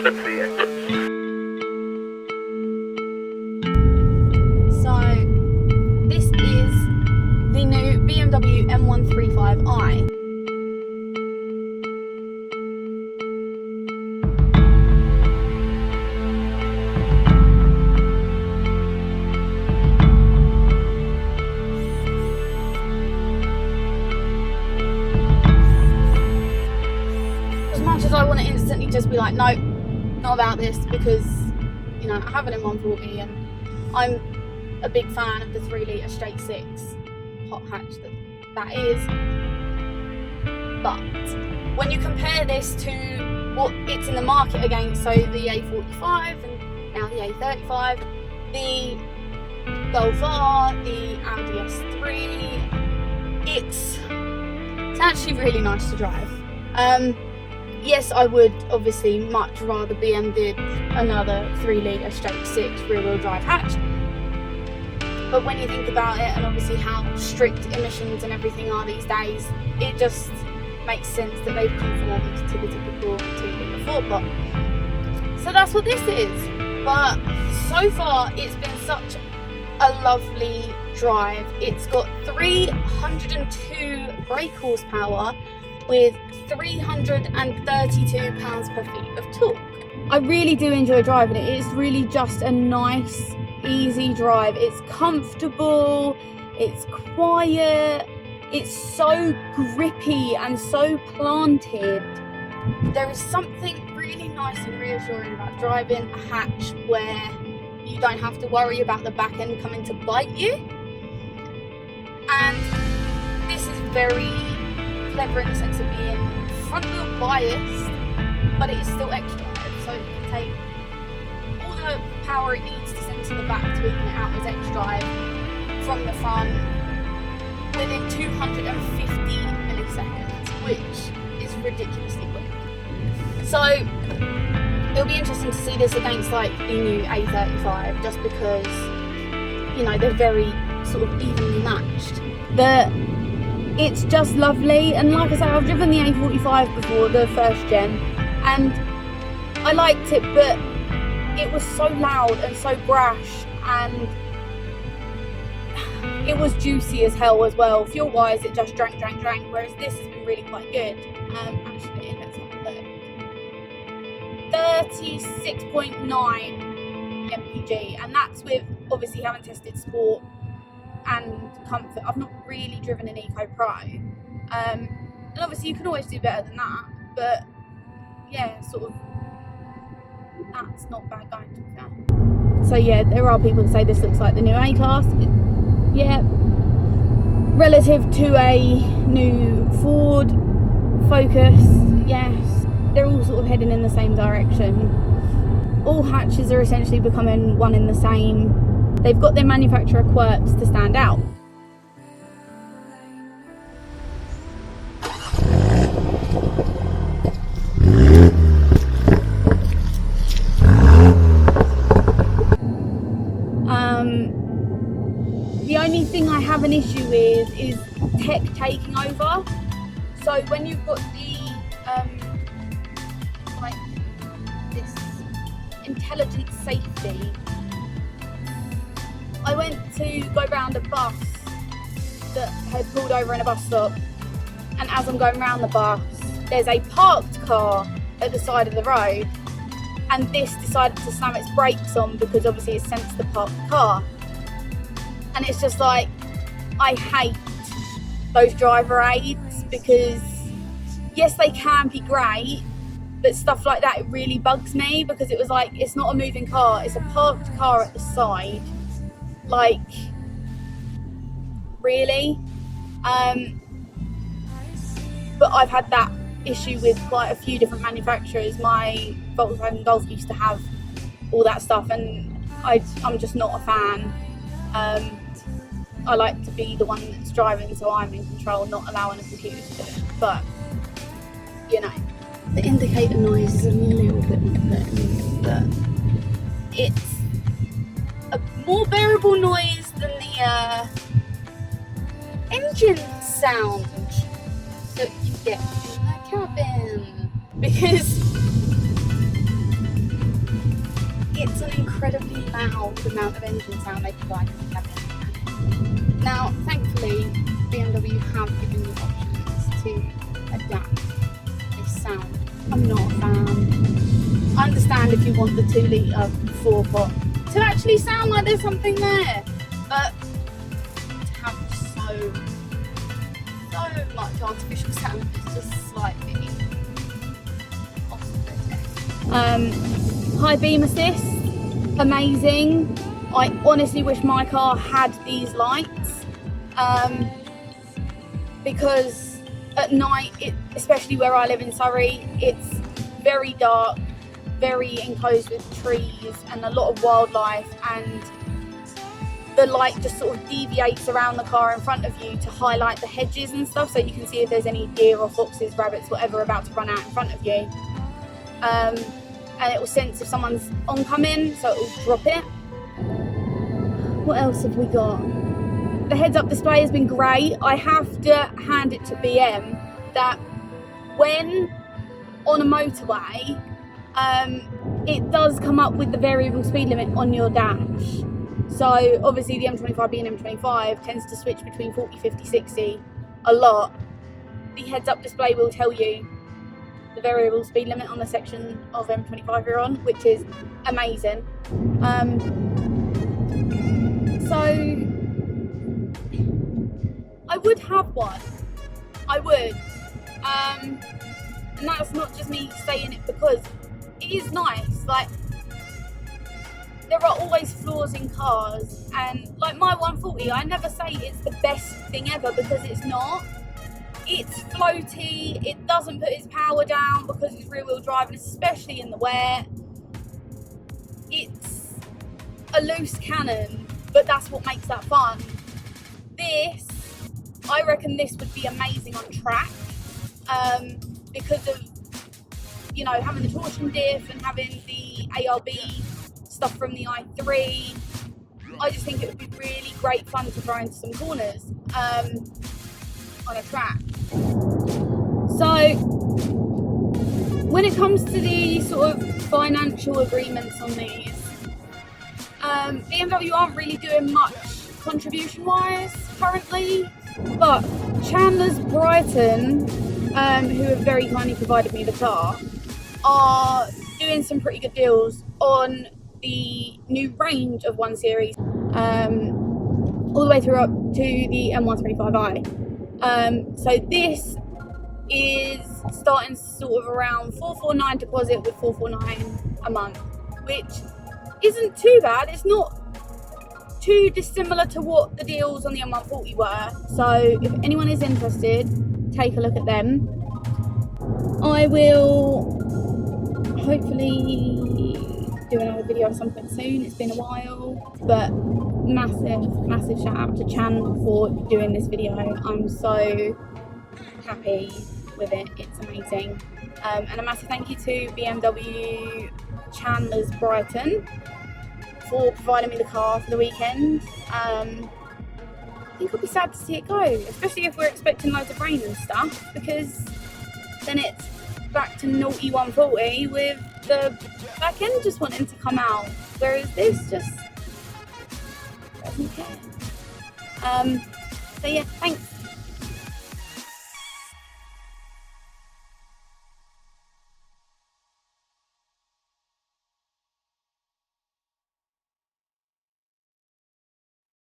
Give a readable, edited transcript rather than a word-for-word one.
this is the new BMW M135i. As much as I want to instantly just be like, no, not about this, because, you know, I have an M140 and I'm a big fan of the 3 litre straight 6 hot hatch that is. But when you compare this to what it's in the market against, so the A45 and now the A35, the Golf R, the Audi S3, it's actually really nice to drive. Yes, I would obviously much rather BM did another 3 litre straight 6 rear wheel drive hatch. But when you think about it, and obviously how strict emissions and everything are these days, it just makes sense that they've conformed to the typical 2 litre 4-pot. So that's what this is. But so far, it's been such a lovely drive. It's got 302 brake horsepower with 332 pounds-per-feet of torque. I really do enjoy driving it. It's really just a nice, easy drive. It's comfortable, it's quiet, it's so grippy and so planted. There is something really nice and reassuring about driving a hatch where you don't have to worry about the back end coming to bite you. And this is very clever in the sense of being front wheel biased, but it is still extra drive, so it can take all the power it needs to send to the back to even it out as extra drive from the front within 250 milliseconds, which is ridiculously quick. So it'll be interesting to see this against like the new A35, just because, you know, they're very sort of evenly matched. It's just lovely, and like I said, I've driven the A45 before, the first gen, and I liked it, but it was so loud and so brash, and it was juicy as hell as well. Fuel wise, it just drank, whereas this has been really quite good. Actually, let's have a look. 36.9 mpg, and that's with obviously having tested sport and comfort. I've not really driven an Eco Pro, and obviously you can always do better than that, but yeah, sort of, that's not bad going, to be fair. So yeah, there are people that say this looks like the new A-Class. Yeah, relative to a new Ford Focus, yes, they're all sort of heading in the same direction. All hatches are essentially becoming one in the same. They've got their manufacturer quirks to stand out. The only thing I have an issue with is tech taking over. So when you've got the like this intelligent safety, I went to go round a bus that had pulled over in a bus stop, and as I'm going round the bus, there's a parked car at the side of the road, and this decided to slam its brakes on because obviously it sensed the parked car. And it's just like, I hate those driver aids, because yes, they can be great, but stuff like that, it really bugs me, because it was like, it's not a moving car, it's a parked car at the side. Like, really? But I've had that issue with quite a few different manufacturers. My Volkswagen Golf used to have all that stuff, and I'm just not a fan. I like to be the one that's driving, so I'm in control, not allowing a computer to do it. But, you know, the indicator noise is a little bit unpleasant, but it's a more bearable noise than the engine sound that you get in the cabin, because the amount of engine sound they provide in the cabin. Now, thankfully, BMW have given you options to adapt this sound. I'm not a fan. I understand if you want the 2 litre 4-pot to actually sound like there's something there, but to have so much artificial sound is just slightly off-putting. High beam assist, amazing. I honestly wish my car had these lights, because at night, especially where I live in Surrey, it's very dark, very enclosed with trees and a lot of wildlife, and the light just sort of deviates around the car in front of you to highlight the hedges and stuff, so you can see if there's any deer or foxes, rabbits, whatever about to run out in front of you. And it will sense if someone's oncoming, so it will drop it. What else have we got? The heads-up display has been great. I have to hand it to BM that when on a motorway, it does come up with the variable speed limit on your dash. So obviously the M25 being M25 tends to switch between 40, 50, 60 a lot. The heads-up display will tell you the variable speed limit on the section of M25 you're on, which is amazing. So I would have one. I would. And that's not just me saying it because it is nice. Like, there are always flaws in cars, and like my 140, I never say it's the best thing ever because it's not. It's floaty, it doesn't put its power down because it's rear-wheel drive, and especially in the wet. It's a loose cannon, but that's what makes that fun. This, I reckon this would be amazing on track, because of, you know, having the torsion diff and having the ARB stuff from the i3. I just think it would be really great fun to throw into some corners on a track. So when it comes to the sort of financial agreements on these, BMW aren't really doing much contribution wise currently, but Chandlers Brighton, who have very kindly provided me the car, are doing some pretty good deals on the new range of 1 Series, all the way through up to the M135i. So this is starting sort of around 449 deposit with 449 a month, which isn't too bad. It's not too dissimilar to what the deals on the M140 were. So if anyone is interested, take a look at them. I will hopefully do another video at some point soon. It's been a while, but massive shout out to Chan for doing this video. I'm so happy with it. It's amazing. And a massive thank you to BMW Chandlers Brighton for providing me the car for the weekend. I think I'll be sad to see it go, especially if we're expecting loads of rain and stuff, because then it's back to naughty 140 with the back end just wanting to come out, whereas this just doesn't care. So yeah, thanks.